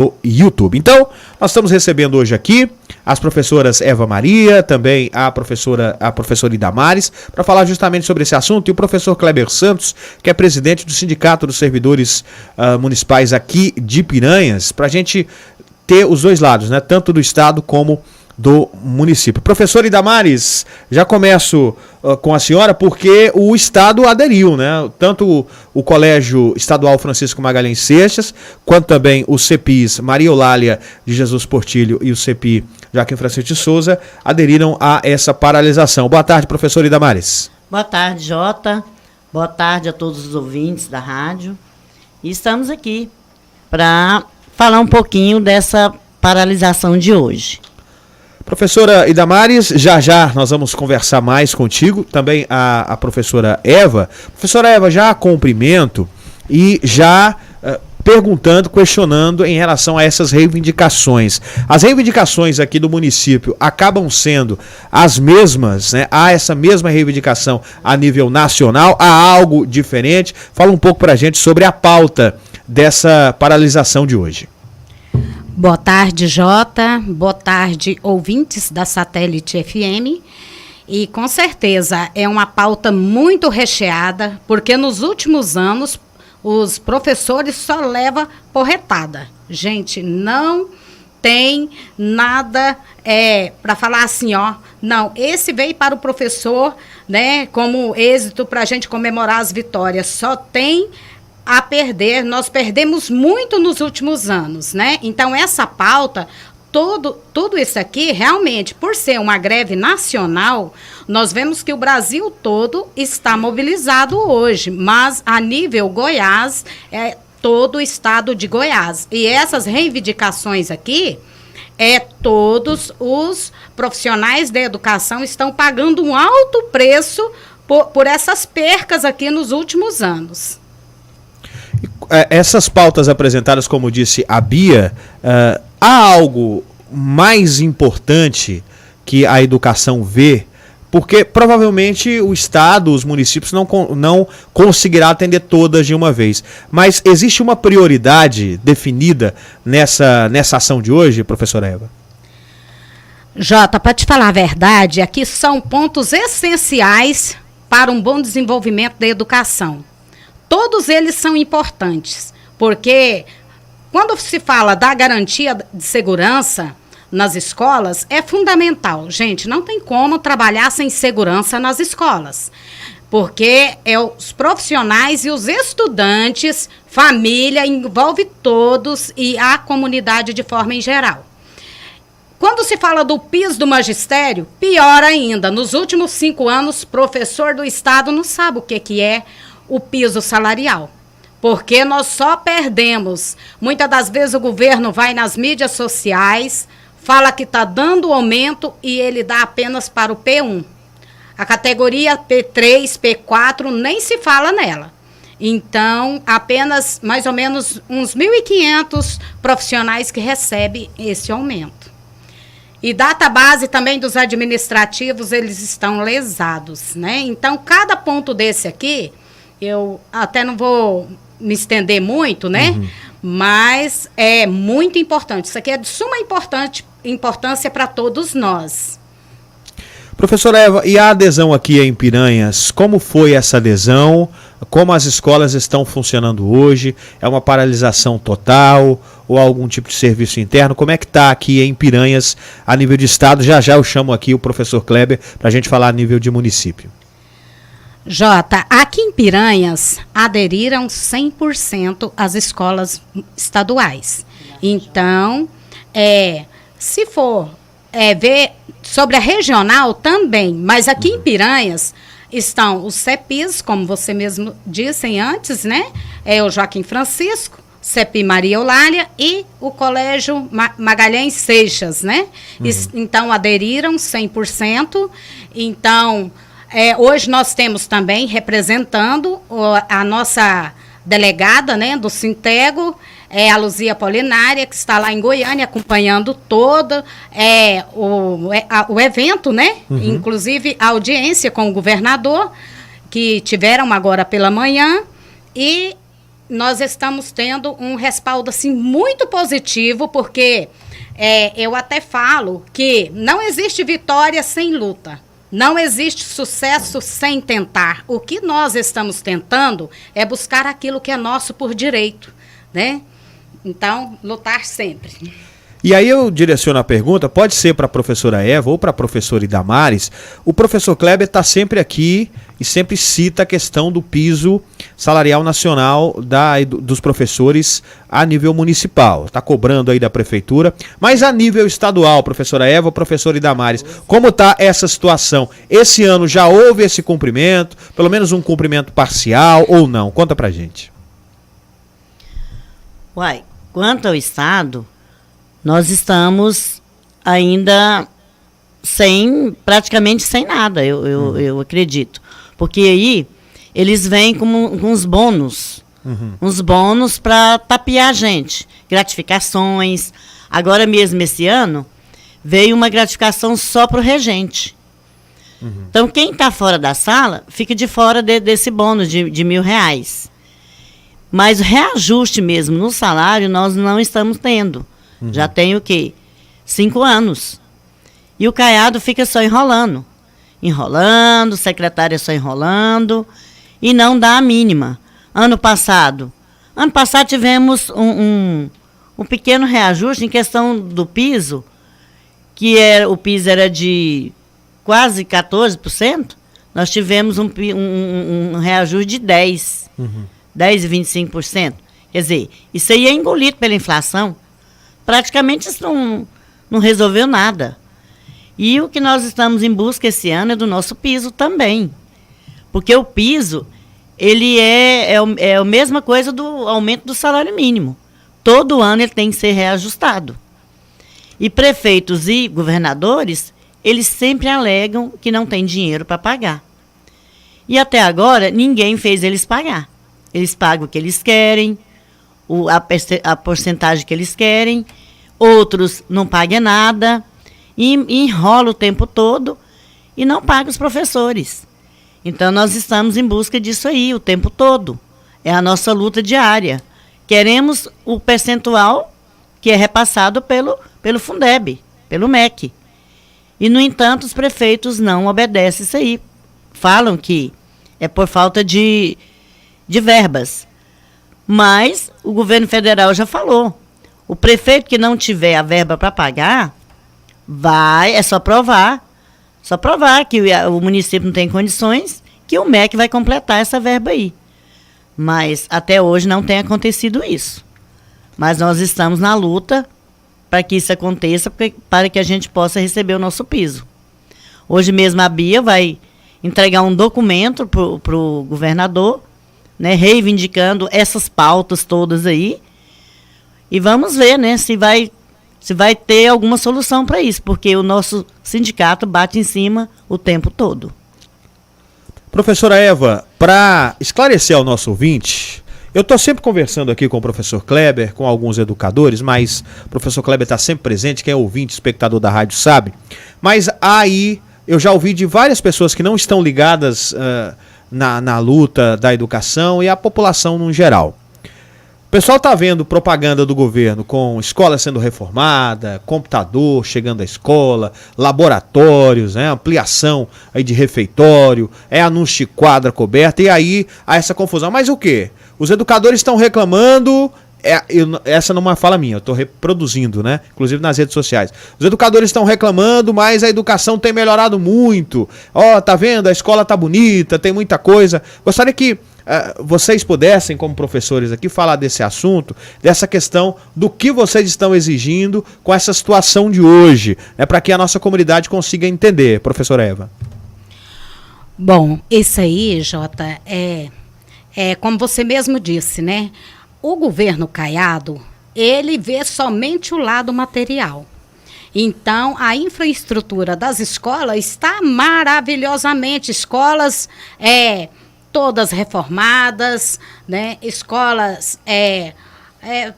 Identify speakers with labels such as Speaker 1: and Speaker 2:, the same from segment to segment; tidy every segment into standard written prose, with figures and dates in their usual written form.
Speaker 1: no YouTube. Então, nós estamos recebendo hoje aqui as professoras Eva Maria, também a professora Idamares, para falar justamente sobre esse assunto, e o professor Kleber Santos, que é presidente do Sindicato dos Servidores Municipais aqui de Piranhas, para a gente ter os dois lados, né? Tanto do Estado como do município. Professor Idamares, já começo com a senhora, porque o Estado aderiu, né? Tanto o Colégio Estadual Francisco Magalhães Seixas, quanto também o CEPIs Maria Eulália de Jesus Portilho e o CEPI Joaquim Francisco de Souza aderiram a essa paralisação. Boa tarde, professor Idamares.
Speaker 2: Boa tarde, Jota. Boa tarde a todos os ouvintes da rádio. E estamos aqui para falar um pouquinho dessa paralisação de hoje.
Speaker 1: Professora Idamares, já nós vamos conversar mais contigo, também a professora Eva. Professora Eva, já a cumprimento e já perguntando, questionando em relação a essas reivindicações. As reivindicações aqui do município acabam sendo as mesmas, né? Há essa mesma reivindicação a nível nacional, há algo diferente? Fala um pouco pra gente sobre a pauta dessa paralisação de hoje.
Speaker 3: Boa tarde, Jota. Boa tarde, ouvintes da Satélite FM. E com certeza é uma pauta muito recheada, porque nos últimos anos os professores só levam porretada. Gente, não tem nada para falar assim, ó. Não, esse veio para o professor, né, como êxito para a gente comemorar as vitórias. Só tem a perder, nós perdemos muito nos últimos anos, né? Então, essa pauta, tudo isso aqui, realmente, por ser uma greve nacional, nós vemos que o Brasil todo está mobilizado hoje, mas a nível Goiás, todo o estado de Goiás. E essas reivindicações aqui, todos os profissionais da educação estão pagando um alto preço por essas percas aqui nos últimos anos.
Speaker 1: Essas pautas apresentadas, como disse a Bia, há algo mais importante que a educação vê, porque provavelmente o Estado, os municípios não conseguirá atender todas de uma vez. Mas existe uma prioridade definida nessa ação de hoje, professora Eva?
Speaker 3: Jota, para te falar a verdade, aqui são pontos essenciais para um bom desenvolvimento da educação. Todos eles são importantes, porque quando se fala da garantia de segurança nas escolas, é fundamental. Gente, não tem como trabalhar sem segurança nas escolas, porque os profissionais e os estudantes, família, envolve todos e a comunidade de forma em geral. Quando se fala do piso do magistério, pior ainda. Nos últimos 5 anos, professor do Estado não sabe o que é o piso salarial, porque nós só perdemos. Muitas das vezes o governo vai nas mídias sociais, fala que está dando aumento e ele dá apenas para o P1. A categoria P3, P4, nem se fala nela. Então, apenas mais ou menos uns 1.500 profissionais que recebem esse aumento. E database também dos administrativos, eles estão lesados, né? Então, cada ponto desse aqui, eu até não vou me estender muito, né? Uhum. Mas é muito importante. Isso aqui é de suma importância para todos nós.
Speaker 1: Professora Eva, e a adesão aqui em Piranhas, como foi essa adesão? Como as escolas estão funcionando hoje? É uma paralisação total ou algum tipo de serviço interno? Como é que está aqui em Piranhas a nível de estado? Já eu chamo aqui o professor Kleber para a gente falar a nível de município.
Speaker 3: Jota, aqui em Piranhas aderiram 100% as escolas estaduais. Então, se for ver sobre a regional também, mas aqui em Piranhas estão os CEPIs, como você mesmo disse antes, né? O Joaquim Francisco, CEPI Maria Eulália e o Colégio Magalhães Seixas, né? Uhum. Então, aderiram 100%. Então, hoje nós temos também representando a nossa delegada, né, do Sintego, a Luzia Polinária, que está lá em Goiânia acompanhando todo o evento, né? Uhum. Inclusive a audiência com o governador, que tiveram agora pela manhã, e nós estamos tendo um respaldo assim, muito positivo, porque eu até falo que não existe vitória sem luta. Não existe sucesso sem tentar. O que nós estamos tentando é buscar aquilo que é nosso por direito, né? Então, lutar sempre.
Speaker 1: E aí eu direciono a pergunta, pode ser para a professora Eva ou para a professora Idamares. O professor Kleber está sempre aqui e sempre cita a questão do piso salarial nacional dos professores a nível municipal. Está cobrando aí da prefeitura, mas a nível estadual, professora Eva ou professora Idamares, como está essa situação? Esse ano já houve esse cumprimento, pelo menos um cumprimento parcial ou não? Conta pra gente.
Speaker 2: Uai, quanto ao Estado, nós estamos ainda praticamente sem nada, eu acredito. Porque aí eles vêm com uns bônus, uns bônus para tapear a gente, gratificações. Agora mesmo, esse ano, veio uma gratificação só para o regente. Então, quem está fora da sala, fica de fora desse bônus de R$1.000. Mas o reajuste mesmo no salário, nós não estamos tendo. Já tem o quê? 5 anos. E o Caiado fica só enrolando. Enrolando, secretária só enrolando. E não dá a mínima. Ano passado tivemos um pequeno reajuste em questão do piso, o piso era de quase 14%. Nós tivemos um reajuste de 10%. 10 e 25%. Quer dizer, isso aí é engolido pela inflação. Praticamente isso não resolveu nada. E o que nós estamos em busca esse ano é do nosso piso também. Porque o piso, ele é a mesma coisa do aumento do salário mínimo. Todo ano ele tem que ser reajustado. E prefeitos e governadores, eles sempre alegam que não tem dinheiro para pagar. E até agora, ninguém fez eles pagar. Eles pagam o que eles querem, a porcentagem que eles querem, outros não pagam nada, e enrola o tempo todo e não pagam os professores. Então, nós estamos em busca disso aí o tempo todo. É a nossa luta diária. Queremos o percentual que é repassado pelo Fundeb, pelo MEC. E, no entanto, os prefeitos não obedecem isso aí. Falam que é por falta de verbas. Mas o governo federal já falou. O prefeito que não tiver a verba para pagar, é só provar. Só provar que o município não tem condições, que o MEC vai completar essa verba aí. Mas até hoje não tem acontecido isso. Mas nós estamos na luta para que isso aconteça, para que a gente possa receber o nosso piso. Hoje mesmo a Bia vai entregar um documento para o governador, né, reivindicando essas pautas todas aí. E vamos ver, né, se vai ter alguma solução para isso, porque o nosso sindicato bate em cima o tempo todo.
Speaker 1: Professora Eva, para esclarecer ao nosso ouvinte, eu estou sempre conversando aqui com o professor Kleber, com alguns educadores, mas o professor Kleber está sempre presente, quem é ouvinte, espectador da rádio sabe. Mas aí eu já ouvi de várias pessoas que não estão ligadas na luta da educação e a população no geral. O pessoal está vendo propaganda do governo com escola sendo reformada, computador chegando à escola, laboratórios, né, ampliação aí de refeitório, anúncio de quadra coberta, e aí há essa confusão. Mas o quê? Os educadores estão reclamando, essa não é uma fala minha, eu estou reproduzindo, né, inclusive nas redes sociais. Os educadores estão reclamando, mas a educação tem melhorado muito. Tá vendo? A escola tá bonita, tem muita coisa. Gostaria que vocês pudessem, como professores aqui, falar desse assunto, dessa questão do que vocês estão exigindo com essa situação de hoje, né, para que a nossa comunidade consiga entender, professora Eva.
Speaker 3: Bom, isso aí, Jota, é como você mesmo disse, né? O governo Caiado, ele vê somente o lado material. Então, a infraestrutura das escolas está maravilhosamente. Escolas todas reformadas, né? Escolas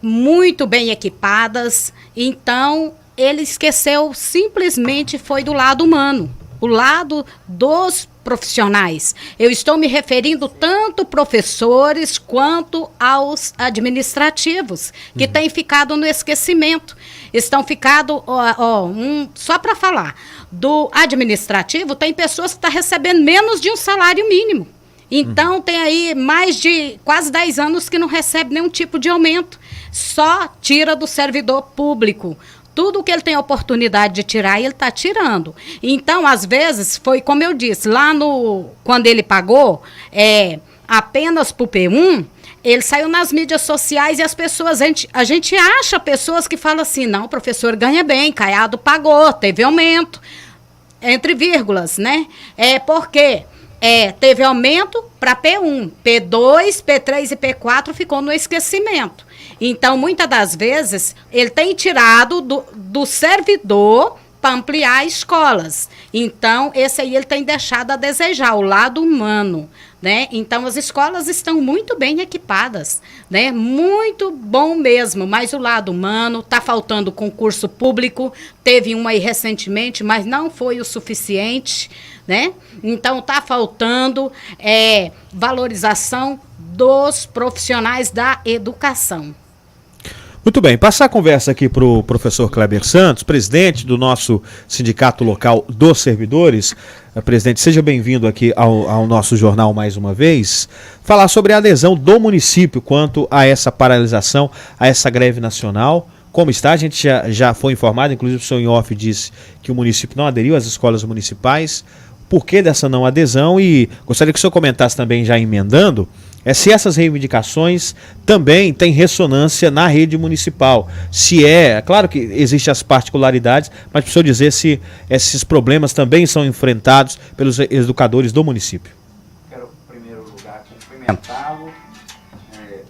Speaker 3: muito bem equipadas. Então, ele esqueceu, simplesmente foi do lado humano. O lado dos profissionais. Eu estou me referindo tanto professores quanto aos administrativos, que têm ficado no esquecimento. Estão ficado, só para falar, do administrativo, tem pessoas que estão recebendo menos de um salário mínimo. Então, tem aí mais de quase 10 anos que não recebe nenhum tipo de aumento. Só tira do servidor público. Tudo que ele tem oportunidade de tirar, ele está tirando. Então, às vezes, foi como eu disse, quando ele pagou, apenas para o P1, ele saiu nas mídias sociais e as pessoas, a gente acha pessoas que falam assim, não, o professor ganha bem, Caiado pagou, teve aumento, entre vírgulas, né? Porque teve aumento para P1, P2, P3 e P4 ficou no esquecimento. Então, muitas das vezes, ele tem tirado do servidor para ampliar escolas. Então, esse aí ele tem deixado a desejar, o lado humano, né? Então, as escolas estão muito bem equipadas, né? Muito bom mesmo, mas o lado humano, está faltando concurso público, teve um aí recentemente, mas não foi o suficiente, né? Então, está faltando valorização dos profissionais da educação.
Speaker 1: Muito bem, passar a conversa aqui para o professor Kleber Santos, presidente do nosso sindicato local dos servidores. Presidente, seja bem-vindo aqui ao nosso jornal mais uma vez. Falar sobre a adesão do município quanto a essa paralisação, a essa greve nacional. Como está? A gente já foi informado, inclusive o senhor em off disse que o município não aderiu às escolas municipais. Por que dessa não adesão? E gostaria que o senhor comentasse também, já emendando, se essas reivindicações também têm ressonância na rede municipal. Claro que existem as particularidades, mas precisa dizer se esses problemas também são enfrentados pelos educadores do município.
Speaker 4: Quero, em primeiro lugar, cumprimentá-lo.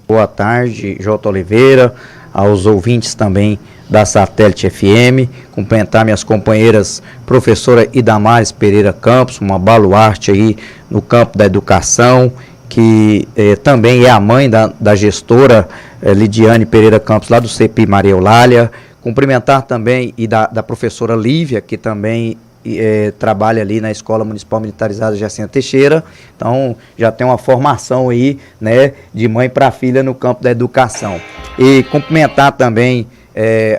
Speaker 4: Boa tarde, J. Oliveira, aos ouvintes também da Satélite FM, cumprimentar minhas companheiras professora Idamares Pereira Campos, uma baluarte aí no campo da educação, que também é a mãe da gestora Lidiane Pereira Campos, lá do CEPI Maria Eulália. Cumprimentar também e da professora Lívia, que também trabalha ali na Escola Municipal Militarizada Jacinta Teixeira. Então, já tem uma formação aí, né, de mãe para filha no campo da educação. E cumprimentar também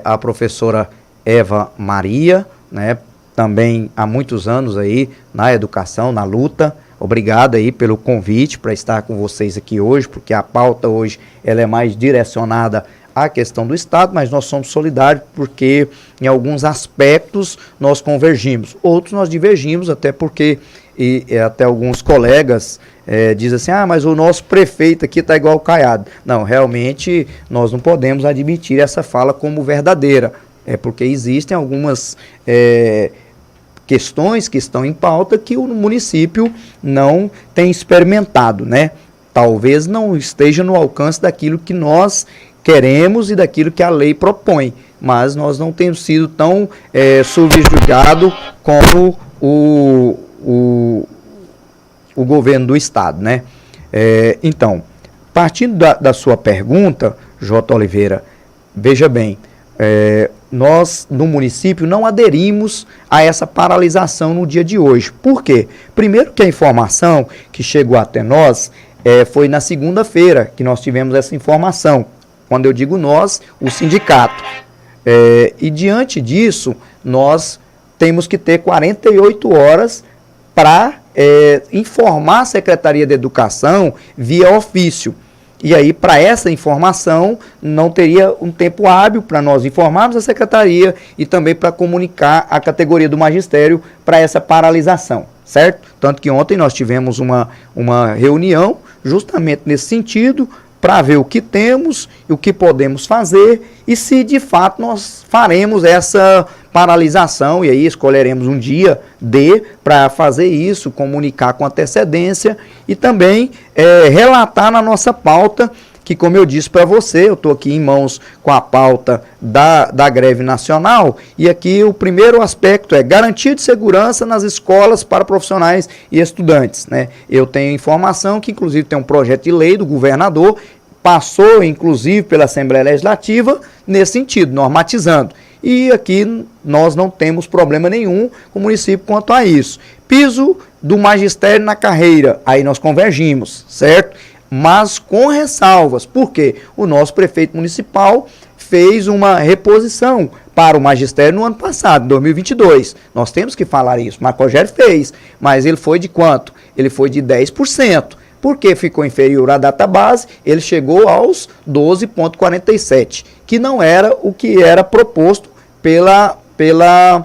Speaker 4: a professora Eva Maria, né, também há muitos anos aí na educação, na luta. Obrigado aí pelo convite para estar com vocês aqui hoje, porque a pauta hoje ela é mais direcionada à questão do Estado, mas nós somos solidários porque em alguns aspectos nós convergimos, outros nós divergimos, até porque até alguns colegas dizem assim, mas o nosso prefeito aqui está igual o Caiado. Não, realmente nós não podemos admitir essa fala como verdadeira, porque existem algumas questões que estão em pauta que o município não tem experimentado, né? Talvez não esteja no alcance daquilo que nós queremos e daquilo que a lei propõe, mas nós não temos sido tão subjugados como o governo do estado, né? Então, partindo da sua pergunta, J. Oliveira, veja bem, nós no município não aderimos a essa paralisação no dia de hoje. Por quê? Primeiro que a informação que chegou até nós foi na segunda-feira que nós tivemos essa informação. Quando eu digo nós, o sindicato. E diante disso, nós temos que ter 48 horas para informar a Secretaria de Educação via ofício. E aí, para essa informação, não teria um tempo hábil para nós informarmos a Secretaria e também para comunicar a categoria do magistério para essa paralisação, certo? Tanto que ontem nós tivemos uma reunião justamente nesse sentido, para ver o que temos e o que podemos fazer e se de fato nós faremos essa paralisação, e aí escolheremos um dia para fazer isso, comunicar com antecedência e também relatar na nossa pauta, que como eu disse para você, eu estou aqui em mãos com a pauta da greve nacional, e aqui o primeiro aspecto é garantia de segurança nas escolas para profissionais e estudantes, né? Eu tenho informação que inclusive tem um projeto de lei do governador, passou inclusive pela Assembleia Legislativa nesse sentido, normatizando. E aqui nós não temos problema nenhum com o município quanto a isso. piso do magistério na carreira, aí nós convergimos, certo? Mas com ressalvas, porque o nosso prefeito municipal fez uma reposição para o magistério no ano passado, em 2022. Nós temos que falar isso. Marco Rogério fez, mas ele foi de quanto? Ele foi de 10%. Porque ficou inferior à database, ele chegou aos 12,47, que não era o que era proposto pelo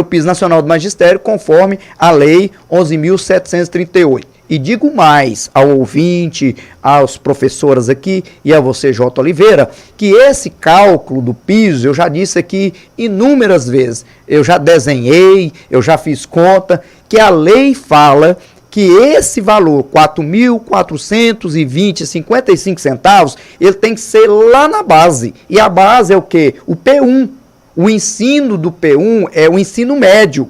Speaker 4: piso nacional do magistério, conforme a lei 11.738. E digo mais ao ouvinte, aos professoras aqui e a você, J. Oliveira, que esse cálculo do piso, eu já disse aqui inúmeras vezes, eu já desenhei, eu já fiz conta, que a lei fala que esse valor, R$ 4.420,55 centavos, ele tem que ser lá na base. E a base é o quê? O P1. O ensino do P1 é o ensino médio.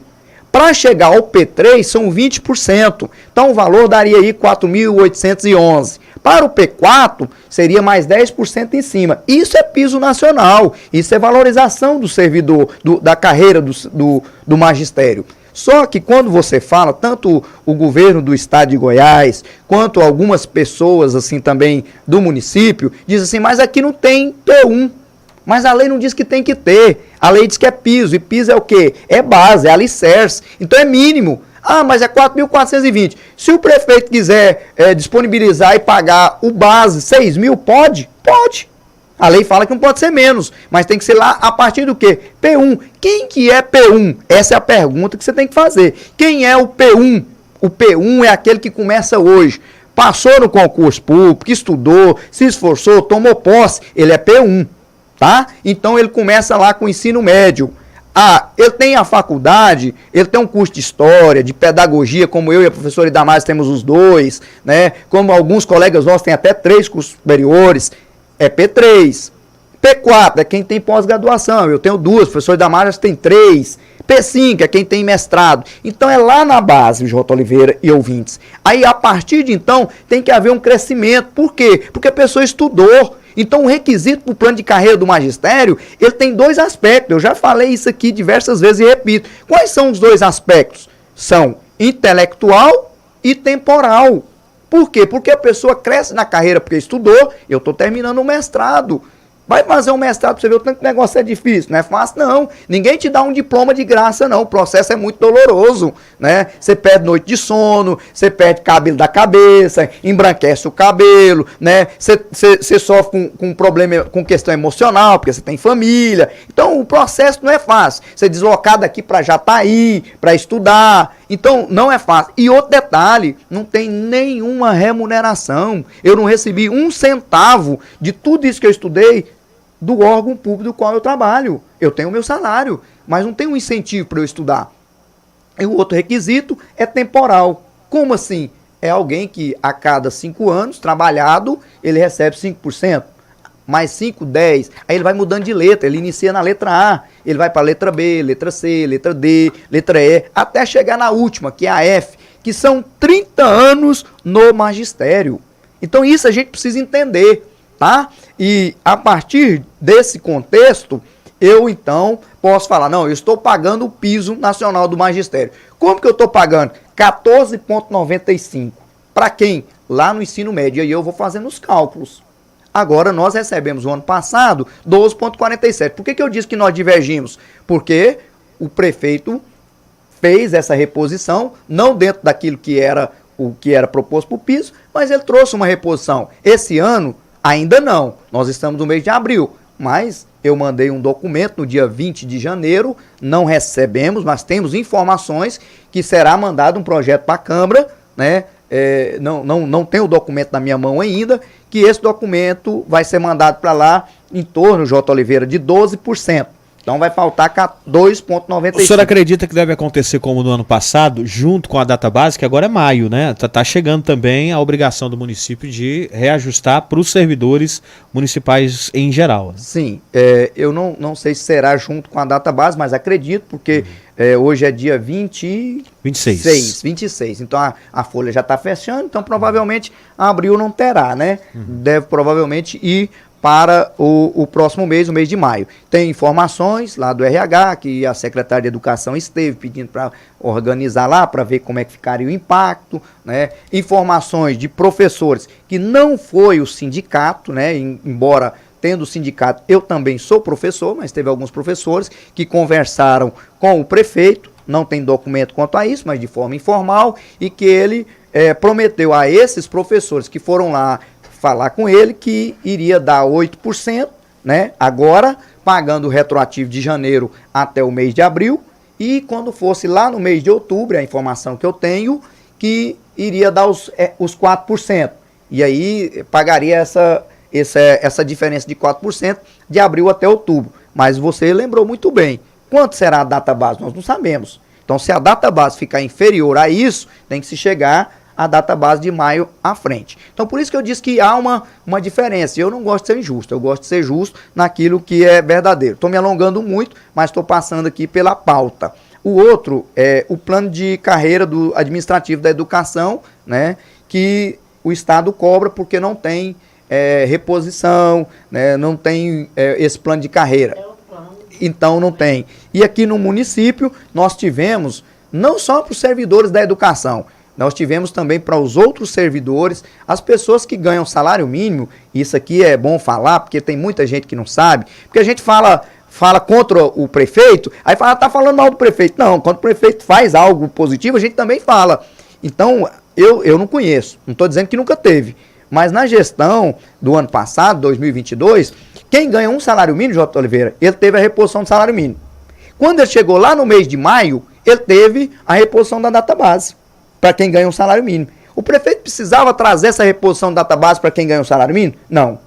Speaker 4: Para chegar ao P3 são 20%. Então o valor daria aí 4.811. Para o P4 seria mais 10% em cima. Isso é piso nacional. Isso é valorização do servidor, da carreira do magistério. Só que quando você fala, tanto o governo do estado de Goiás, quanto algumas pessoas assim também do município, diz assim, mas aqui não tem P1. Mas a lei não diz que tem que ter. A lei diz que é piso. E piso é o quê? É base, é alicerce. Então é mínimo. Ah, mas é 4.420. Se o prefeito quiser disponibilizar e pagar o base 6 mil, pode? Pode. A lei fala que não pode ser menos. Mas tem que ser lá a partir do quê? P1. Quem que é P1? Essa é a pergunta que você tem que fazer. Quem é o P1? O P1 é aquele que começa hoje. Passou no concurso público, estudou, se esforçou, tomou posse. Ele é P1. Tá? Então ele começa lá com o ensino médio. Ah, ele tem a faculdade, ele tem um curso de história, de pedagogia, como eu e a professora Idamares temos os dois, né? Como alguns colegas nossos têm até 3 cursos superiores, é P3. P4 é quem tem pós-graduação, eu tenho 2, o professor Idamares tem 3. P5 é quem tem mestrado. Então é lá na base, J. Oliveira e ouvintes. Aí a partir de então tem que haver um crescimento. Por quê? Porque a pessoa estudou. Então o requisito para o plano de carreira do magistério, ele tem 2 aspectos. Eu já falei isso aqui diversas vezes e repito. Quais são os 2 aspectos? São intelectual e temporal. Por quê? Porque a pessoa cresce na carreira porque estudou. Eu estou terminando o mestrado. Vai fazer um mestrado para você ver o tanto que o negócio é difícil. Não é fácil, não. Ninguém te dá um diploma de graça, não. O processo é muito doloroso, né? Você perde noite de sono, você perde cabelo da cabeça, embranquece o cabelo, né? Você sofre com problema, com questão emocional, porque você tem família. Então, o processo não é fácil. Você deslocar daqui para Jataí, para estudar. Então, não é fácil. E outro detalhe, não tem nenhuma remuneração. Eu não recebi 1 centavo de tudo isso que eu estudei do órgão público do qual eu trabalho. Eu tenho o meu salário, mas não tem um incentivo para eu estudar. E o outro requisito é temporal. Como assim? É alguém que a cada 5 anos trabalhado, ele recebe 5%, mais 5, 10. Aí ele vai mudando de letra, ele inicia na letra A, ele vai para a letra B, letra C, letra D, letra E, até chegar na última, que é a F, que são 30 anos no magistério. Então isso a gente precisa entender. Tá? E a partir desse contexto, eu então posso falar, não, eu estou pagando o piso nacional do magistério. Como que eu estou pagando? 14,95. Para quem? Lá no ensino médio. E aí eu vou fazendo os cálculos. Agora nós recebemos o ano passado 12,47. Por que eu disse que nós divergimos? Porque o prefeito fez essa reposição, não dentro daquilo que era o que era proposto para o piso, mas ele trouxe uma reposição. Esse ano, ainda não. Nós estamos no mês de abril, mas eu mandei um documento no dia 20 de janeiro, não recebemos, mas temos informações que será mandado um projeto para a Câmara, né? Não tem o documento na minha mão ainda, que esse documento vai ser mandado para lá em torno, J. Oliveira, de 12%. Então vai faltar 2,95.
Speaker 1: O senhor acredita que deve acontecer como no ano passado, junto com a data base, que agora é maio, né? Tá chegando também a obrigação do município de reajustar para os servidores municipais em geral. Né?
Speaker 4: Sim, eu não sei se será junto com a data base, mas acredito, porque hoje é dia 26. Então a folha já está fechando, então provavelmente abril não terá, né? Deve provavelmente ir para o próximo mês, o mês de maio. Tem informações lá do RH, que a secretária de Educação esteve pedindo para organizar lá, para ver como é que ficaria o impacto, né? Informações de professores, que não foi o sindicato, né? Embora tendo o sindicato, eu também sou professor, mas teve alguns professores que conversaram com o prefeito, não tem documento quanto a isso, mas de forma informal, e que ele prometeu a esses professores que foram lá falar com ele que iria dar 8%, né? Agora, pagando o retroativo de janeiro até o mês de abril, e quando fosse lá no mês de outubro, a informação que eu tenho, que iria dar os 4%. E aí pagaria essa diferença de 4% de abril até outubro. Mas você lembrou muito bem. Quanto será a data base? Nós não sabemos. Então, se a data base ficar inferior a isso, tem que se chegar à data base de maio à frente. Então, por isso que eu disse que há uma diferença. Eu não gosto de ser injusto, eu gosto de ser justo naquilo que é verdadeiro. Estou me alongando muito, mas estou passando aqui pela pauta. O outro é o plano de carreira do administrativo da educação, né, que o Estado cobra porque não tem reposição, né, não tem esse plano de carreira. Então não tem. E aqui no município nós tivemos, não só para os servidores da educação, nós tivemos também para os outros servidores, as pessoas que ganham salário mínimo. Isso aqui é bom falar, porque tem muita gente que não sabe, porque a gente fala contra o prefeito, aí fala, tá falando mal do prefeito. Não, quando o prefeito faz algo positivo, a gente também fala. Então, eu não conheço, não estou dizendo que nunca teve, mas na gestão do ano passado, 2022, quem ganha um salário mínimo, J. Oliveira, ele teve a reposição do salário mínimo. Quando ele chegou lá no mês de maio, ele teve a reposição da data base, para quem ganha um salário mínimo. O prefeito precisava trazer essa reposição da data base para quem ganha um salário mínimo? Não.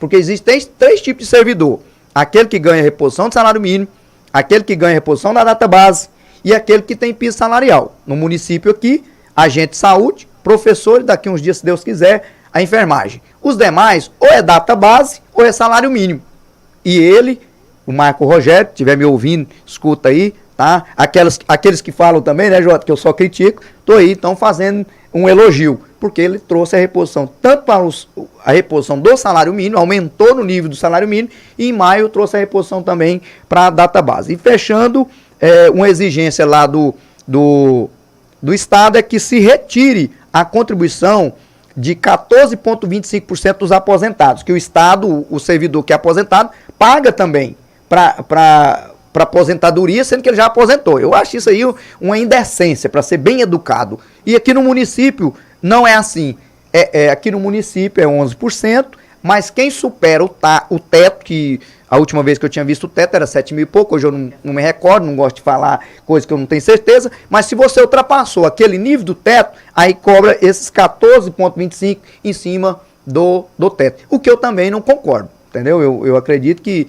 Speaker 4: Porque existem três tipos de servidor. Aquele que ganha reposição de salário mínimo, aquele que ganha reposição da data base e aquele que tem piso salarial. No município aqui, agente de saúde, professor e daqui uns dias, se Deus quiser, a enfermagem. Os demais, ou é data base ou é salário mínimo. E ele, o Marco Rogério, se estiver me ouvindo, escuta aí, tá? Aqueles que falam também, né, Jota, que eu só critico, tô aí, estão fazendo um elogio, porque ele trouxe a reposição, tanto para a reposição do salário mínimo, aumentou no nível do salário mínimo, e em maio trouxe a reposição também para a data base. E fechando, uma exigência lá do Estado é que se retire a contribuição de 14,25% dos aposentados, que o Estado, o servidor que é aposentado, paga também para aposentadoria, sendo que ele já aposentou. Eu acho isso aí uma indecência, para ser bem educado. E aqui no município não é assim. Aqui no município é 11%, mas quem supera o teto, que a última vez que eu tinha visto o teto era 7 mil e pouco, hoje eu não me recordo, não gosto de falar coisas que eu não tenho certeza, mas se você ultrapassou aquele nível do teto, aí cobra esses 14,25 em cima do teto. O que eu também não concordo. Entendeu? Eu acredito que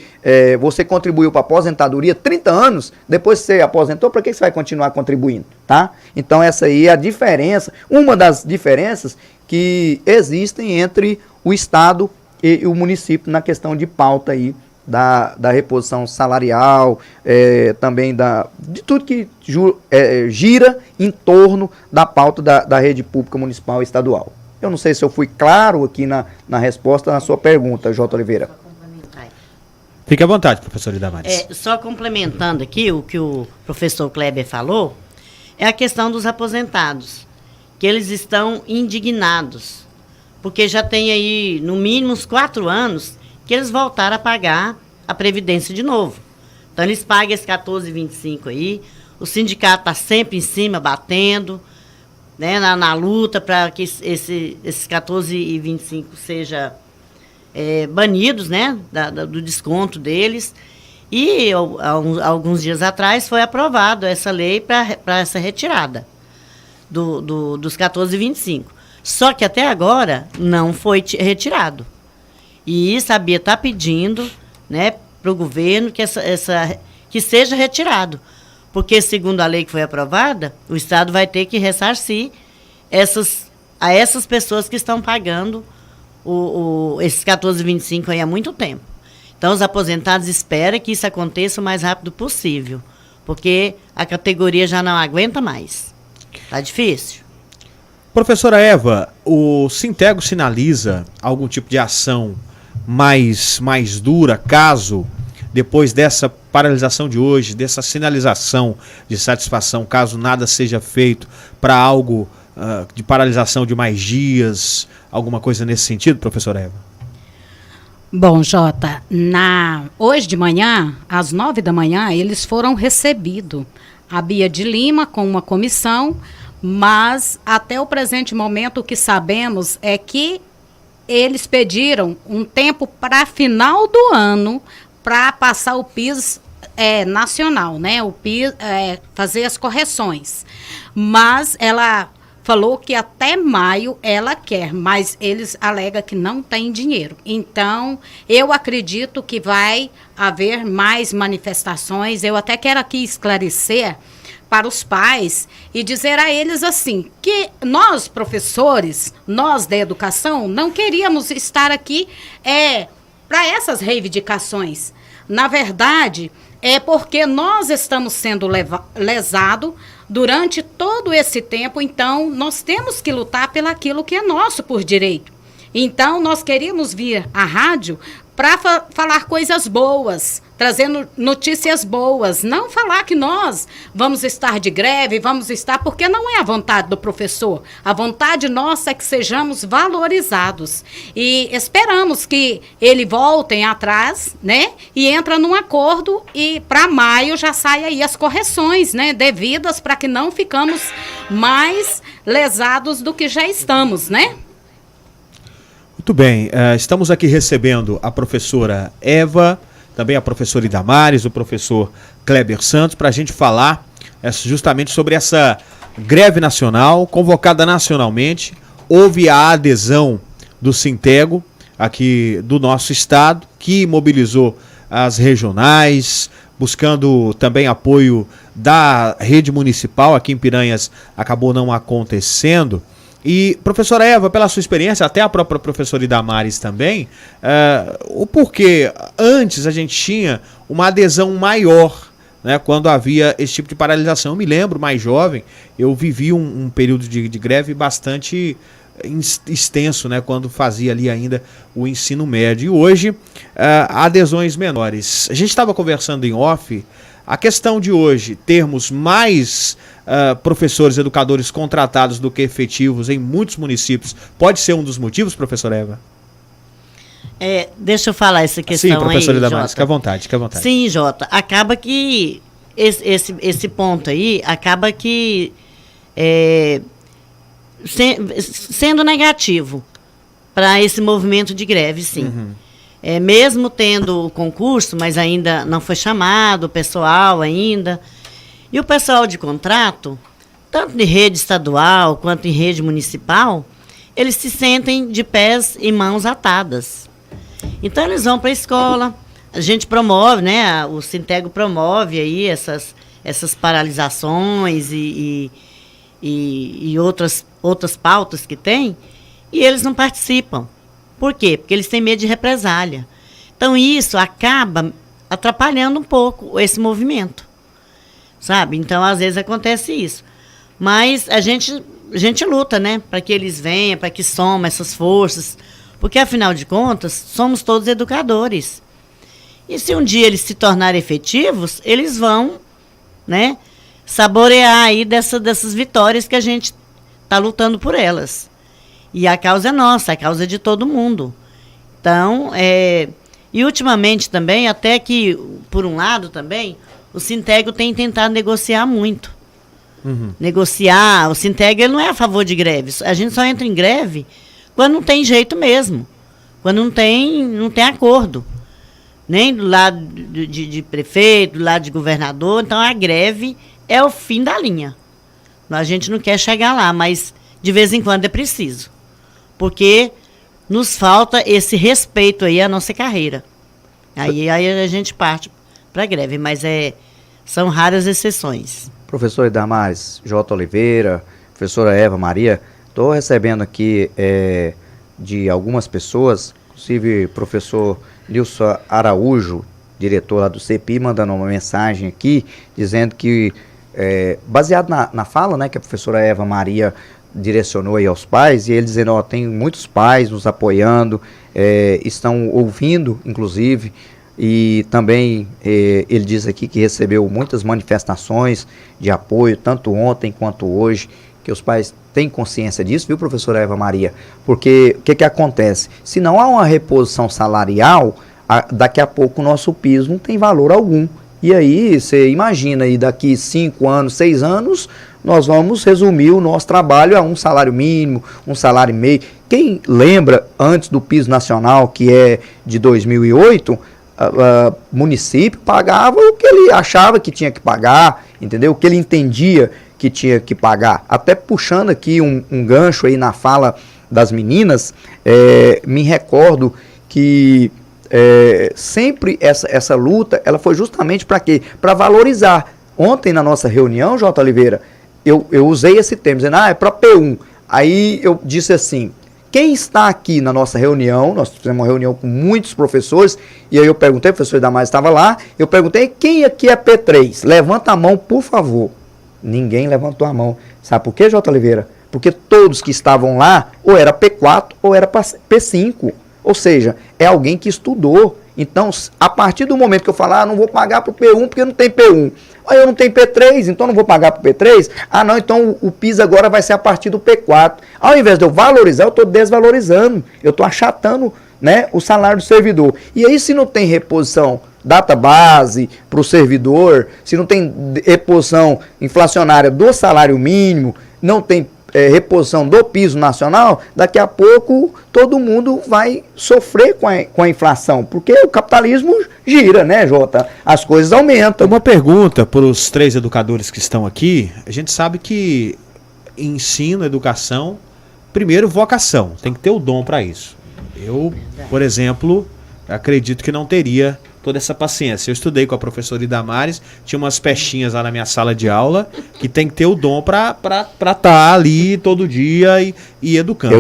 Speaker 4: você contribuiu para a aposentadoria 30 anos, depois que você aposentou, para que você vai continuar contribuindo? Tá? Então essa aí é a diferença, uma das diferenças que existem entre o Estado e o município na questão de pauta aí da reposição salarial, também de tudo que gira em torno da pauta da rede pública municipal e estadual. Eu não sei se eu fui claro aqui na resposta na sua pergunta, J. Oliveira.
Speaker 1: Fique à vontade, professor Idamares.
Speaker 2: Só complementando aqui o que o professor Kleber falou, é a questão dos aposentados, que eles estão indignados, porque já tem aí, no mínimo, uns 4 anos que eles voltaram a pagar a Previdência de novo. Então, eles pagam esse 14,25 aí, o sindicato está sempre em cima, batendo, né, na luta para que esses 14,25 sejam banidos, né, do desconto deles. E alguns dias atrás foi aprovado essa lei para essa retirada dos 14,25. Só que até agora não foi retirado. E isso a Bia está pedindo, né, para o governo que seja retirado. Porque, segundo a lei que foi aprovada, o Estado vai ter que ressarcir a essas pessoas que estão pagando esses 14,25 aí há muito tempo. Então, os aposentados esperam que isso aconteça o mais rápido possível, porque a categoria já não aguenta mais. Está difícil.
Speaker 1: Professora Eva, o Sintego sinaliza algum tipo de ação mais dura, caso, depois dessa paralisação de hoje, dessa sinalização de satisfação, caso nada seja feito para algo de paralisação de mais dias, alguma coisa nesse sentido, professora Eva?
Speaker 3: Bom, Jota, hoje de manhã, às 9 da manhã, eles foram recebidos. A Bia de Lima com uma comissão, mas até o presente momento o que sabemos é que eles pediram um tempo para final do ano para passar o PIS nacional, né? O PIS, fazer as correções. Mas ela falou que até maio ela quer, mas eles alegam que não tem dinheiro. Então, eu acredito que vai haver mais manifestações. Eu até quero aqui esclarecer para os pais e dizer a eles assim, que nós, professores, nós da educação, não queríamos estar aqui para essas reivindicações. Na verdade, é porque nós estamos sendo lesados durante todo esse tempo, então nós temos que lutar pelo aquilo que é nosso por direito. Então, nós queríamos vir à rádio para falar coisas boas, trazendo notícias boas, não falar que nós vamos estar de greve, porque não é a vontade do professor, a vontade nossa é que sejamos valorizados e esperamos que eles voltem atrás, né, e entra num acordo e para maio já saia aí as correções, né, devidas para que não ficamos mais lesados do que já estamos, né?
Speaker 1: Muito bem, estamos aqui recebendo a professora Eva, também a professora Idamares, o professor Kleber Santos, para a gente falar justamente sobre essa greve nacional, convocada nacionalmente. Houve a adesão do Sintego, aqui do nosso estado, que mobilizou as regionais, buscando também apoio da rede municipal. Aqui em Piranhas acabou não acontecendo. E, professora Eva, pela sua experiência, até a própria professora Idamares também, o porquê antes a gente tinha uma adesão maior, né, quando havia esse tipo de paralisação. Eu me lembro, mais jovem, eu vivi um período de greve bastante extenso, né, quando fazia ali ainda o ensino médio. E hoje, adesões menores. A gente estava conversando em off. A questão de hoje termos mais professores, educadores contratados do que efetivos em muitos municípios pode ser um dos motivos, professora Eva?
Speaker 2: Deixa eu falar essa questão aí,
Speaker 1: sim, professora Idamares,
Speaker 2: Jota.
Speaker 1: fica à vontade.
Speaker 2: Sim, Jota, acaba que esse ponto aí, acaba que sendo negativo para esse movimento de greve, sim. Uhum. Mesmo tendo o concurso, mas ainda não foi chamado o pessoal ainda. E o pessoal de contrato, tanto de rede estadual quanto em rede municipal, eles se sentem de pés e mãos atadas. Então eles vão para a escola, a gente promove, né? O Sintego promove aí essas paralisações e outras pautas que tem, e eles não participam. Por quê? Porque eles têm medo de represália. Então, isso acaba atrapalhando um pouco esse movimento, sabe? Então, às vezes acontece isso. Mas a gente luta, né? Para que eles venham, para que somem essas forças. Porque, afinal de contas, somos todos educadores. E se um dia eles se tornarem efetivos, eles vão, né, saborear aí dessas vitórias que a gente está lutando por elas. E a causa é nossa, a causa é de todo mundo. Então, e ultimamente também, até que, por um lado também, o Sintego tem tentado negociar muito. Uhum. Negociar, o Sintego ele não é a favor de greves. A gente só entra em greve quando não tem jeito mesmo. Quando não tem acordo. Nem do lado de prefeito, do lado de governador. Então, a greve é o fim da linha. A gente não quer chegar lá, mas de vez em quando é preciso. Porque nos falta esse respeito aí à nossa carreira. Aí a gente parte para a greve, mas são raras exceções.
Speaker 4: Professor Idamares, J. Oliveira, professora Eva Maria, estou recebendo aqui de algumas pessoas, inclusive o professor Nilson Araújo, diretor lá do CEPI, mandando uma mensagem aqui, dizendo que, baseado na fala, né, que a professora Eva Maria direcionou aí aos pais, e ele dizendo, ó, tem muitos pais nos apoiando, estão ouvindo, inclusive, e também ele diz aqui que recebeu muitas manifestações de apoio, tanto ontem quanto hoje, que os pais têm consciência disso, viu, professora Eva Maria? Porque o que acontece? Se não há uma reposição salarial, daqui a pouco o nosso piso não tem valor algum. E aí, você imagina, aí daqui 5 anos, 6 anos, nós vamos resumir o nosso trabalho a um salário mínimo, um salário e meio. Quem lembra, antes do piso nacional, que é de 2008, município pagava o que ele achava que tinha que pagar, entendeu? O que ele entendia que tinha que pagar. Até puxando aqui um gancho aí na fala das meninas, me recordo que sempre essa luta, ela foi justamente para quê? Para valorizar. Ontem na nossa reunião, J. Oliveira, eu usei esse termo, dizendo, é para P1. Aí eu disse assim, quem está aqui na nossa reunião, nós fizemos uma reunião com muitos professores, e aí eu perguntei, o professor Damares estava lá, eu perguntei, quem aqui é P3? Levanta a mão, por favor. Ninguém levantou a mão. Sabe por quê, J. Oliveira? Porque todos que estavam lá, ou era P4, ou era P5. Ou seja, é alguém que estudou. Então, a partir do momento que eu falar, não vou pagar para o P1 porque não tem P1. Aí eu não tenho P3, então não vou pagar para o P3. Não, então o PIS agora vai ser a partir do P4. Ao invés de eu valorizar, eu estou desvalorizando. Eu estou achatando, né, o salário do servidor. E aí, se não tem reposição data base para o servidor, se não tem reposição inflacionária do salário mínimo, não tem reposição do piso nacional, daqui a pouco todo mundo vai sofrer com a inflação, porque o capitalismo gira, né, Jota? As coisas aumentam.
Speaker 1: Uma pergunta para os 3 educadores que estão aqui. A gente sabe que ensino, educação, primeiro vocação, tem que ter o dom para isso. Eu, por exemplo, acredito que não teria toda essa paciência. Eu estudei com a professora Idamares, tinha umas pechinhas lá na minha sala de aula, que tem que ter o dom para estar ali todo dia e educando.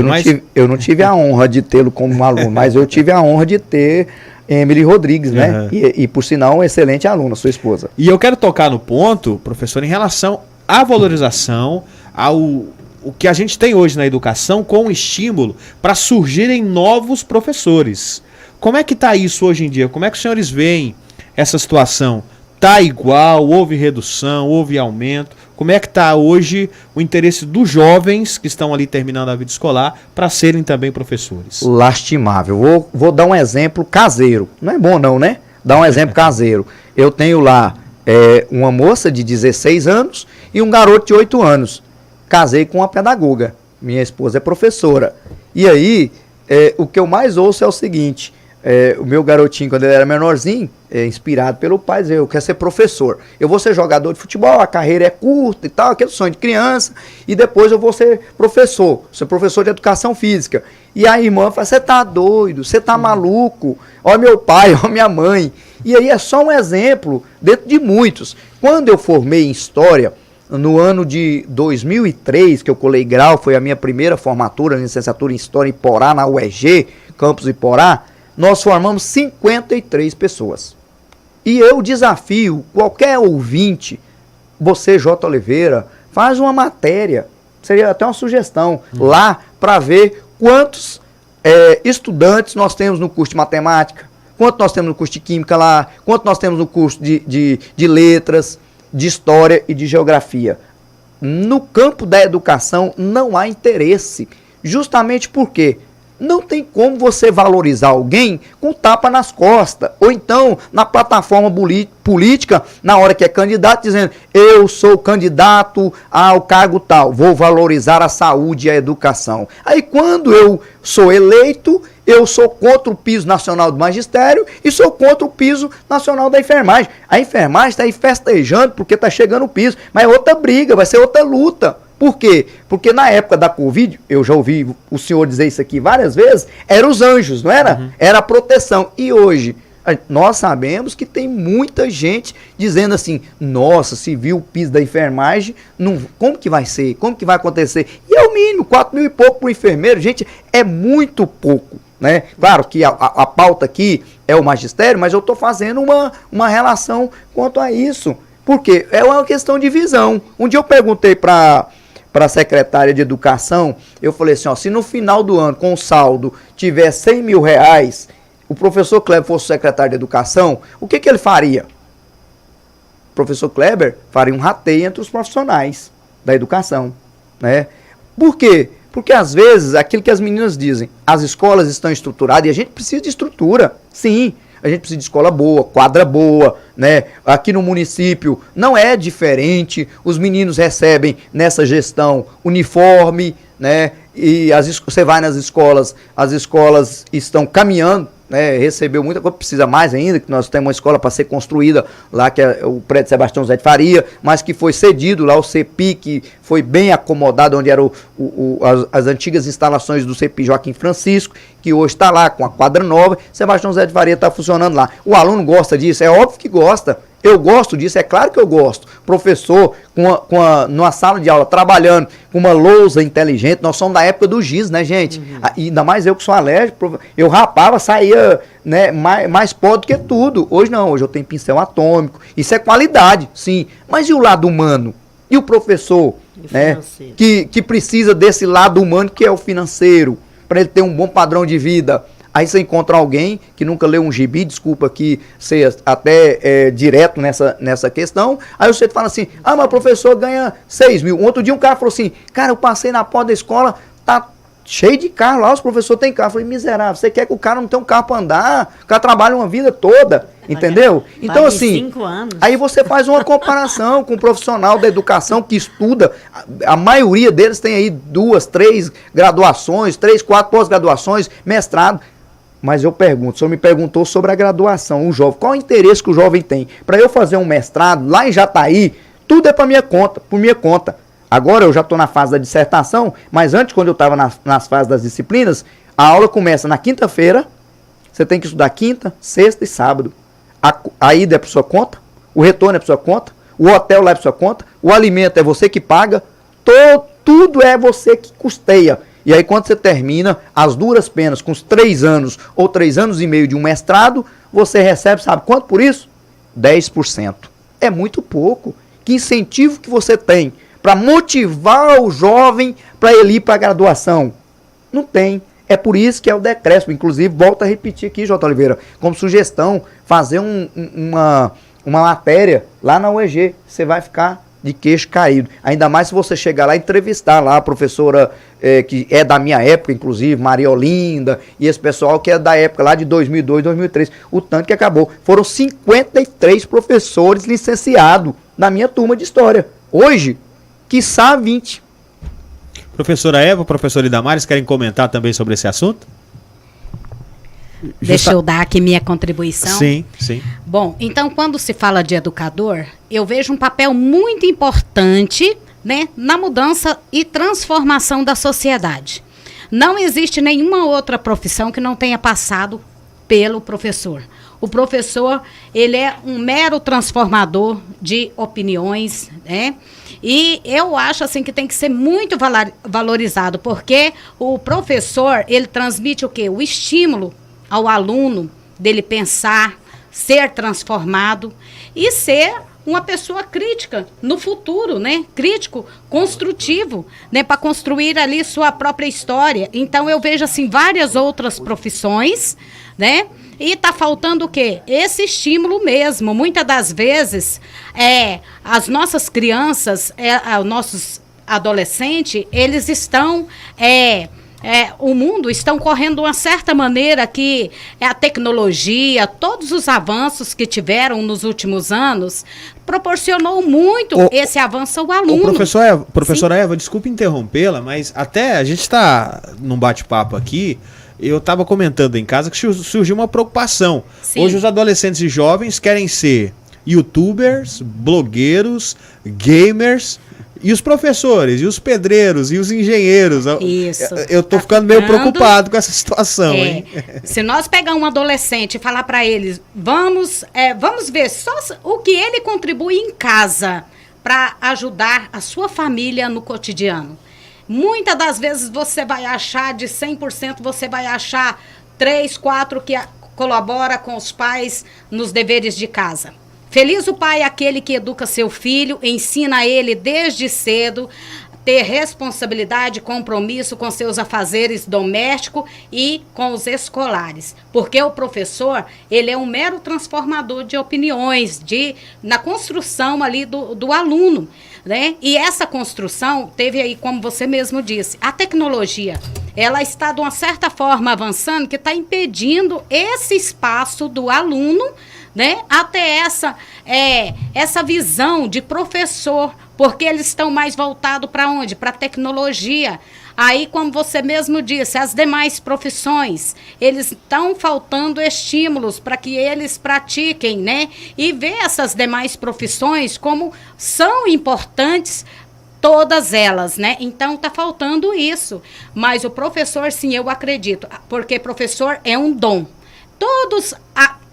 Speaker 4: Eu não tive a honra de tê-lo como aluno, mas eu tive a honra de ter Emily Rodrigues, né? E por sinal, uma excelente aluna, sua esposa.
Speaker 1: E eu quero tocar no ponto, professor, em relação à valorização, o que a gente tem hoje na educação com estímulo para surgirem novos professores. Como é que está isso hoje em dia? Como é que os senhores veem essa situação? Está igual? Houve redução? Houve aumento? Como é que está hoje o interesse dos jovens que estão ali terminando a vida escolar para serem também professores?
Speaker 4: Lastimável. Vou dar um exemplo caseiro. Não é bom não, né? Dar um exemplo caseiro. Eu tenho lá uma moça de 16 anos e um garoto de 8 anos. Casei com uma pedagoga. Minha esposa é professora. E aí, o que eu mais ouço é o seguinte... o meu garotinho, quando ele era menorzinho, inspirado pelo pai, dizia, eu quero ser professor. Eu vou ser jogador de futebol, a carreira é curta e tal, aquele sonho de criança, e depois eu vou ser professor de educação física. E a irmã fala, você tá doido, você tá maluco, ó meu pai, ó minha mãe. E aí é só um exemplo, dentro de muitos. Quando eu formei em História, no ano de 2003, que eu colei grau, foi a minha primeira formatura, licenciatura em História em Iporá, na UEG, campus Iporá, nós formamos 53 pessoas. E eu desafio qualquer ouvinte, você, J. Oliveira, faz uma matéria, seria até uma sugestão, lá para ver quantos estudantes nós temos no curso de matemática, quanto nós temos no curso de química lá, quanto nós temos no curso de letras, de história e de geografia. No campo da educação não há interesse, justamente porque não tem como você valorizar alguém com tapa nas costas, ou então na plataforma política, na hora que é candidato, dizendo, eu sou candidato ao cargo tal, vou valorizar a saúde e a educação. Aí quando eu sou eleito, eu sou contra o piso nacional do magistério e sou contra o piso nacional da enfermagem. A enfermagem está aí festejando porque está chegando o piso, mas é outra briga, vai ser outra luta. Por quê? Porque na época da Covid, eu já ouvi o senhor dizer isso aqui várias vezes, eram os anjos, não era? Uhum. Era a proteção. E hoje, nós sabemos que tem muita gente dizendo assim, nossa, se viu o piso da enfermagem, não, como que vai ser? Como que vai acontecer? E é o mínimo, 4 mil e pouco para o enfermeiro, gente, é muito pouco, né? Claro que a pauta aqui é o magistério, mas eu estou fazendo uma relação quanto a isso. Por quê? É uma questão de visão. Um dia eu perguntei para para a secretária de Educação, eu falei assim, ó, se no final do ano, com o saldo, tiver 100 mil reais, o professor Kleber fosse secretário de Educação, o que ele faria? O professor Kleber faria um rateio entre os profissionais da educação, né? Por quê? Porque às vezes, aquilo que as meninas dizem, as escolas estão estruturadas e a gente precisa de estrutura, sim. A gente precisa de escola boa, quadra boa, né? Aqui no município não é diferente, os meninos recebem nessa gestão uniforme, né? E você vai nas escolas, as escolas estão caminhando, né? Recebeu muita coisa, precisa mais ainda, que nós temos uma escola para ser construída lá, que é o prédio Sebastião José de Faria, mas que foi cedido lá, o CEPI, que foi bem acomodado, onde eram as antigas instalações do CEPI Joaquim Francisco, que hoje está lá com a quadra nova, Sebastião José de Faria está funcionando lá. O aluno gosta disso? É óbvio que gosta. Eu gosto disso, é claro que eu gosto. Professor, numa sala de aula, trabalhando com uma lousa inteligente, nós somos da época do giz, né, gente? E ainda mais eu que sou alérgico, eu rapava, saía, né, mais pó do que tudo. Hoje não, hoje eu tenho pincel atômico. Isso é qualidade, sim. Mas e o lado humano? E o professor, né, que precisa desse lado humano que é o financeiro, para ele ter um bom padrão de vida? Aí você encontra alguém que nunca leu um gibi, desculpa aqui ser até direto nessa questão, aí você fala assim, mas o professor ganha 6 mil. Outro dia um cara falou assim, cara, eu passei na porta da escola, tá cheio de carro lá, os professores têm carro. Eu falei, miserável, você quer que o cara não tenha um carro para andar? O cara trabalha uma vida toda, entendeu? Então assim,
Speaker 2: 5 anos.
Speaker 4: Aí você faz uma comparação com um profissional da educação que estuda, a maioria deles tem aí 2, 3 graduações, 3, 4 pós-graduações, mestrado. Mas eu pergunto, o senhor me perguntou sobre a graduação, o jovem, qual o interesse que o jovem tem? Para eu fazer um mestrado lá em Jataí, tudo é para minha conta, por minha conta. Agora eu já estou na fase da dissertação, mas antes, quando eu estava nas fases das disciplinas, a aula começa na quinta-feira, você tem que estudar quinta, sexta e sábado. A ida é por sua conta, o retorno é por sua conta, o hotel lá é por sua conta, o alimento é você que paga, tudo é você que custeia. E aí quando você termina, as duras penas, com os 3 anos ou 3 anos e meio de um mestrado, você recebe, sabe quanto por isso? 10%. É muito pouco. Que incentivo que você tem para motivar o jovem para ele ir para a graduação? Não tem. É por isso que é o decréscimo. Inclusive, volto a repetir aqui, J. Oliveira, como sugestão, fazer uma matéria lá na UEG. Você vai ficar de queixo caído. Ainda mais se você chegar lá e entrevistar lá a professora que é da minha época, inclusive, Maria Olinda, e esse pessoal que é da época lá de 2002, 2003. O tanto que acabou. Foram 53 professores licenciados na minha turma de História. Hoje, quiçá 20.
Speaker 1: Professora Eva, professora Idamares, querem comentar também sobre esse assunto?
Speaker 3: Deixa eu dar aqui minha contribuição.
Speaker 1: Sim, sim.
Speaker 3: Bom, então quando se fala de educador, eu vejo um papel muito importante, né, na mudança e transformação da sociedade. Não existe nenhuma outra profissão que não tenha passado pelo professor. O professor, ele é um mero transformador de opiniões, né? E eu acho assim que tem que ser muito valorizado, porque o professor, ele transmite o quê? O estímulo ao aluno dele pensar, ser transformado e ser uma pessoa crítica no futuro, né? Crítico, construtivo, né? Para construir ali sua própria história. Então eu vejo assim várias outras profissões, né? E tá faltando o quê? Esse estímulo mesmo. Muitas das vezes as nossas crianças, os nossos adolescentes, eles estão o mundo estão correndo de uma certa maneira que a tecnologia, todos os avanços que tiveram nos últimos anos, proporcionou muito esse avanço ao aluno.
Speaker 1: Professora Eva, desculpe interrompê-la, mas até a gente está num bate-papo aqui, eu estava comentando em casa que surgiu uma preocupação. Sim. Hoje os adolescentes e jovens querem ser youtubers, blogueiros, gamers. E os professores, e os pedreiros, e os engenheiros.
Speaker 3: Isso.
Speaker 1: Eu tô ficando meio preocupado com essa situação, hein?
Speaker 3: Se nós pegar um adolescente e falar para eles, vamos ver só o que ele contribui em casa para ajudar a sua família no cotidiano. Muitas das vezes você vai achar, de 100%, você vai achar 3, 4 que colabora com os pais nos deveres de casa. Feliz o pai é aquele que educa seu filho, ensina ele desde cedo, ter responsabilidade, compromisso com seus afazeres domésticos e com os escolares. Porque o professor, ele é um mero transformador de opiniões, na construção ali do aluno, né? E essa construção teve aí, como você mesmo disse, a tecnologia, ela está de uma certa forma avançando, que está impedindo esse espaço do aluno, né, até essa visão de professor, porque eles estão mais voltados para onde? Para a tecnologia. Aí, como você mesmo disse, as demais profissões, eles estão faltando estímulos para que eles pratiquem, né? E ver essas demais profissões como são importantes, todas elas, né? Então, está faltando isso. Mas o professor, sim, eu acredito, porque professor é um dom. Todos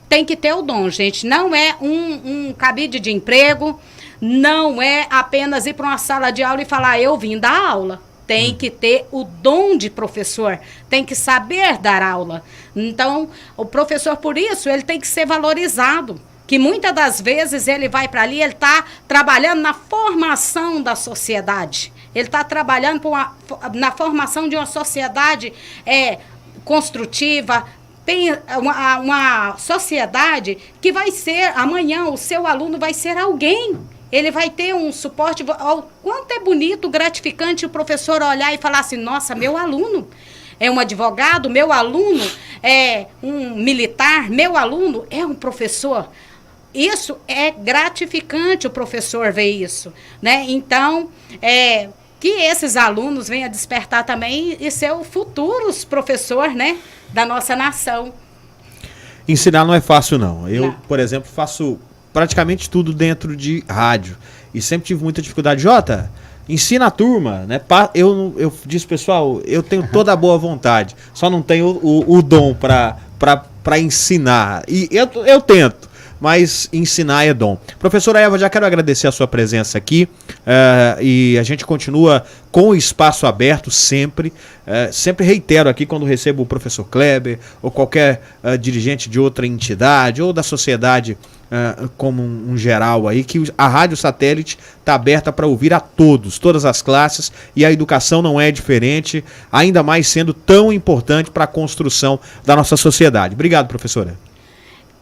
Speaker 3: tem que ter o dom, gente. Não é um cabide de emprego, não é apenas ir para uma sala de aula e falar, eu vim dar aula. Tem que ter o dom de professor, tem que saber dar aula. Então, o professor, por isso, ele tem que ser valorizado. Que muitas das vezes ele vai para ali, ele está trabalhando na formação da sociedade. Ele está trabalhando na formação de uma sociedade construtiva, tem uma sociedade que vai ser, amanhã o seu aluno vai ser alguém. Ele vai ter um suporte. Quanto é bonito, gratificante o professor olhar e falar assim, nossa, meu aluno é um advogado, meu aluno é um militar, meu aluno é um professor. Isso é gratificante, o professor ver isso, né? Então, que esses alunos venham a despertar também e ser o futuros professor, né, da nossa nação.
Speaker 1: Ensinar não é fácil, não. Eu, por exemplo, faço praticamente tudo dentro de rádio. E sempre tive muita dificuldade. Jota, ensina a turma, né? Eu disse, pessoal, eu tenho toda a boa vontade, só não tenho o dom para ensinar. E eu tento, mas ensinar é dom. Professora Eva, já quero agradecer a sua presença aqui, e a gente continua com o espaço aberto sempre. Sempre reitero aqui, quando recebo o professor Kleber ou qualquer dirigente de outra entidade ou da sociedade como um geral aí, que a Rádio Satélite está aberta para ouvir a todos, todas as classes, e a educação não é diferente, ainda mais sendo tão importante para a construção da nossa sociedade. Obrigado, professora.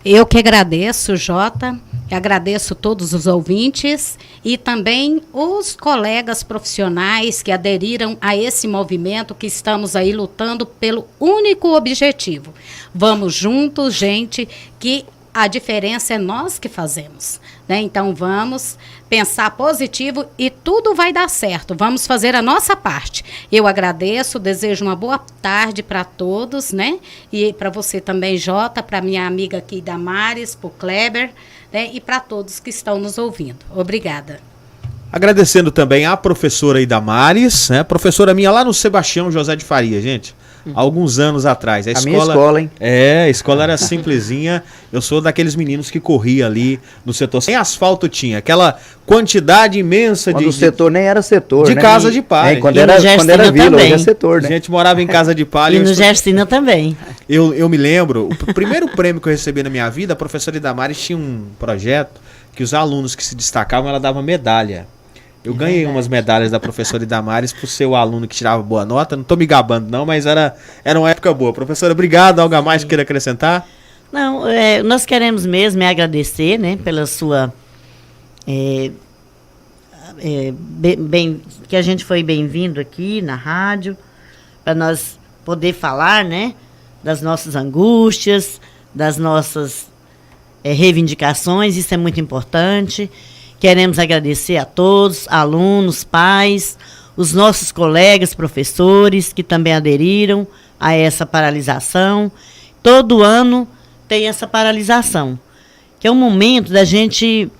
Speaker 3: Eu que agradeço, Jota, agradeço todos os ouvintes e também os colegas profissionais que aderiram a esse movimento, que estamos aí lutando pelo único objetivo. Vamos juntos, gente, que a diferença é nós que fazemos, né? Então vamos pensar positivo e tudo vai dar certo. Vamos fazer a nossa parte. Eu agradeço, desejo uma boa tarde para todos, né? E para você também, Jota, para minha amiga aqui Damares, para o Kleber, né? E para todos que estão nos ouvindo. Obrigada.
Speaker 1: Agradecendo também a professora Idamares, né? Professora minha lá no Sebastião José de Faria, gente. Alguns anos atrás. A
Speaker 4: minha escola, hein?
Speaker 1: A escola era simplesinha. Eu sou daqueles meninos que corria ali no setor. Sem asfalto tinha. Aquela quantidade imensa
Speaker 4: quando o setor nem era setor,
Speaker 1: de
Speaker 4: né?
Speaker 1: casa de palha.
Speaker 4: Quando era vila, hoje é setor, né?
Speaker 1: A gente morava em casa de palha.
Speaker 2: E no Gersina também.
Speaker 1: Eu me lembro, o primeiro prêmio que eu recebi na minha vida, a professora Idamares tinha um projeto que os alunos que se destacavam, ela dava medalha. Eu ganhei umas medalhas da professora Idamares por ser o aluno que tirava boa nota. Não estou me gabando, não, mas era uma época boa. Professora, obrigado. Algo a mais que queira acrescentar?
Speaker 2: Não, nós queremos mesmo agradecer, né, pela sua... que a gente foi bem-vindo aqui na rádio, para nós poder falar, né, das nossas angústias, das nossas reivindicações. Isso é muito importante. Queremos agradecer a todos, alunos, pais, os nossos colegas, professores, que também aderiram a essa paralisação. Todo ano tem essa paralisação, que é um momento da gente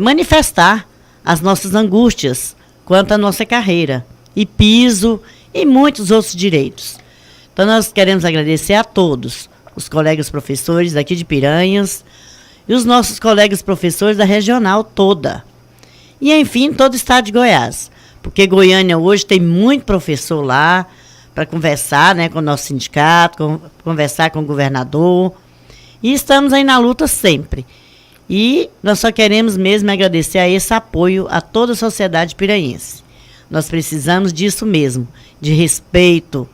Speaker 2: manifestar as nossas angústias quanto à nossa carreira, e piso, e muitos outros direitos. Então, nós queremos agradecer a todos, os colegas professores daqui de Piranhas, e os nossos colegas professores da regional toda. E, enfim, todo o estado de Goiás. Porque Goiânia hoje tem muito professor lá para conversar, né, com o nosso sindicato, conversar com o governador. E estamos aí na luta sempre. E nós só queremos mesmo agradecer a esse apoio a toda a sociedade piranhense. Nós precisamos disso mesmo, de respeito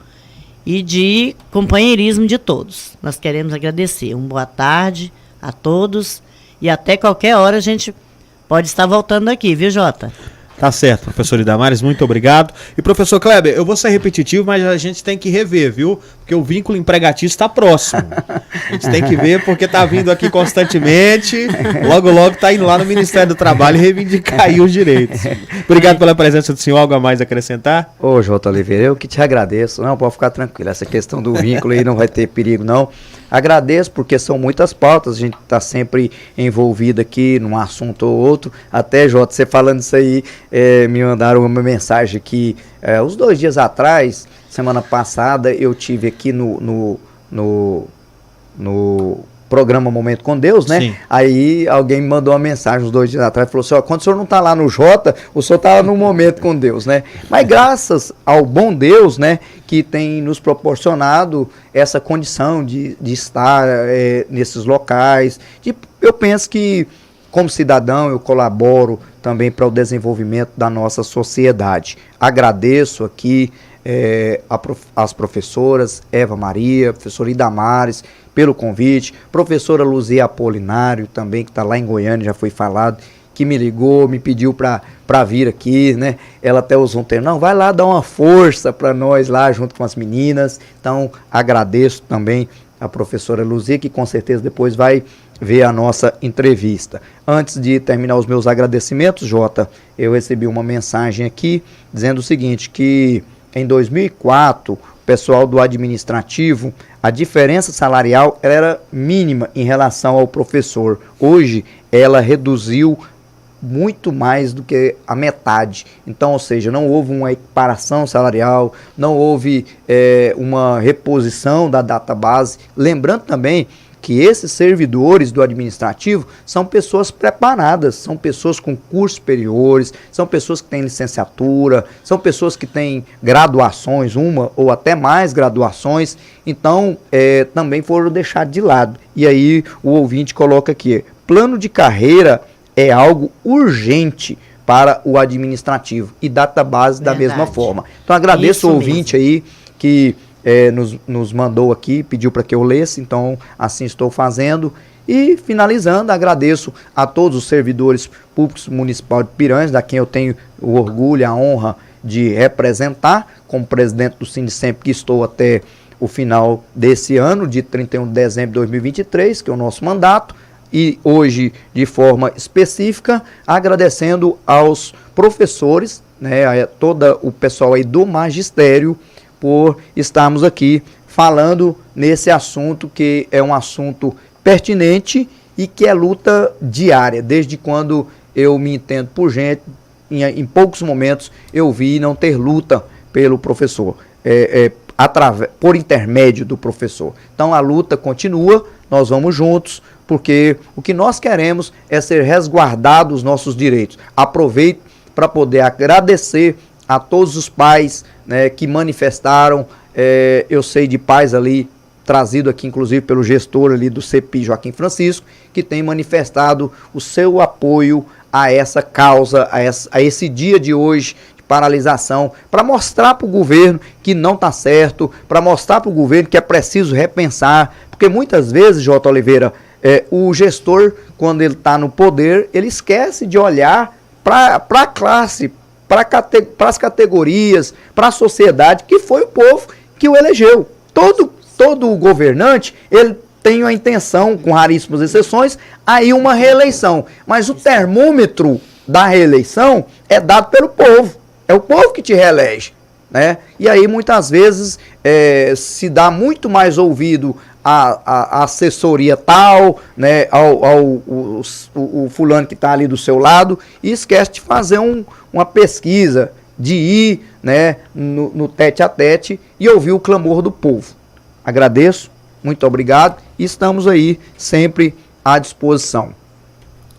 Speaker 2: e de companheirismo de todos. Nós queremos agradecer. Uma boa tarde a todos e até qualquer hora a gente pode estar voltando aqui, viu, Jota?
Speaker 1: Tá certo, professor Idamares, muito obrigado. E professor Kleber, eu vou ser repetitivo, mas a gente tem que rever, viu? Porque o vínculo empregatício está próximo. A gente tem que ver porque tá vindo aqui constantemente, logo logo tá indo lá no Ministério do Trabalho e reivindicar aí os direitos. Obrigado pela presença do senhor, algo a mais a acrescentar?
Speaker 4: Ô, Jota Oliveira, eu que te agradeço. Não, pode ficar tranquilo, essa questão do vínculo aí não vai ter perigo, não. Agradeço porque são muitas pautas, a gente está sempre envolvido aqui num assunto ou outro. Até, Jota, você falando isso aí, me mandaram uma mensagem aqui, uns 2 dias atrás, semana passada, eu tive aqui no programa Momento com Deus, né?
Speaker 1: Sim.
Speaker 4: Aí alguém me mandou uma mensagem uns 2 dias atrás, falou assim, ó, quando o senhor não tá lá no Jota, o senhor tá lá no Momento com Deus, né? Mas graças ao bom Deus, né, que tem nos proporcionado essa condição de estar nesses locais, eu penso que como cidadão eu colaboro também para o desenvolvimento da nossa sociedade. Agradeço aqui as professoras Eva Maria, professora Idamares, pelo convite, professora Luzia Apolinário também, que está lá em Goiânia, já foi falado, que me ligou, me pediu para vir aqui, né? Ela até usou um termo, não, vai lá dar uma força para nós lá junto com as meninas. Então, agradeço também a professora Luzia, que com certeza depois vai ver a nossa entrevista. Antes de terminar os meus agradecimentos, Jota, eu recebi uma mensagem aqui dizendo o seguinte, que em 2004, o pessoal do administrativo, a diferença salarial era mínima em relação ao professor. Hoje, ela reduziu muito mais do que a metade. Então, ou seja, não houve uma equiparação salarial, não houve uma reposição da database. Lembrando também que esses servidores do administrativo são pessoas preparadas, são pessoas com cursos superiores, são pessoas que têm licenciatura, são pessoas que têm graduações, uma ou até mais graduações, então também foram deixados de lado. E aí o ouvinte coloca aqui, plano de carreira é algo urgente para o administrativo e database da mesma forma. Então agradeço o ouvinte aí que nos mandou aqui, pediu para que eu lesse, então assim estou fazendo. E finalizando, agradeço a todos os servidores públicos municipal de Piranhas, a quem eu tenho o orgulho e a honra de representar, como presidente do Sindicemp, que estou até o final desse ano, de 31 de dezembro de 2023, que é o nosso mandato, e hoje, de forma específica, agradecendo aos professores, né, a todo o pessoal aí do magistério, por estarmos aqui falando nesse assunto que é um assunto pertinente e que é luta diária. Desde quando eu me entendo por gente, em poucos momentos eu vi não ter luta pelo professor, por intermédio do professor. Então a luta continua, nós vamos juntos, porque o que nós queremos é ser resguardados os nossos direitos. Aproveito para poder agradecer a todos os pais, né, que manifestaram, eu sei de pais ali, trazido aqui inclusive pelo gestor ali do CEPI, Joaquim Francisco, que tem manifestado o seu apoio a essa causa, a esse dia de hoje de paralisação, para mostrar para o governo que não está certo, para mostrar para o governo que é preciso repensar, porque muitas vezes, Jota Oliveira, o gestor, quando ele está no poder, ele esquece de olhar para a classe, para as categorias, para a sociedade, que foi o povo que o elegeu. Todo governante, ele tem a intenção, com raríssimas exceções, aí uma reeleição. Mas o termômetro da reeleição é dado pelo povo. É o povo que te reelege, né? E aí, muitas vezes, se dá muito mais ouvido à assessoria tal, né, o fulano que está ali do seu lado, e esquece de fazer uma pesquisa, de ir, né, no tete a tete e ouvir o clamor do povo. Agradeço, muito obrigado e estamos aí sempre à disposição.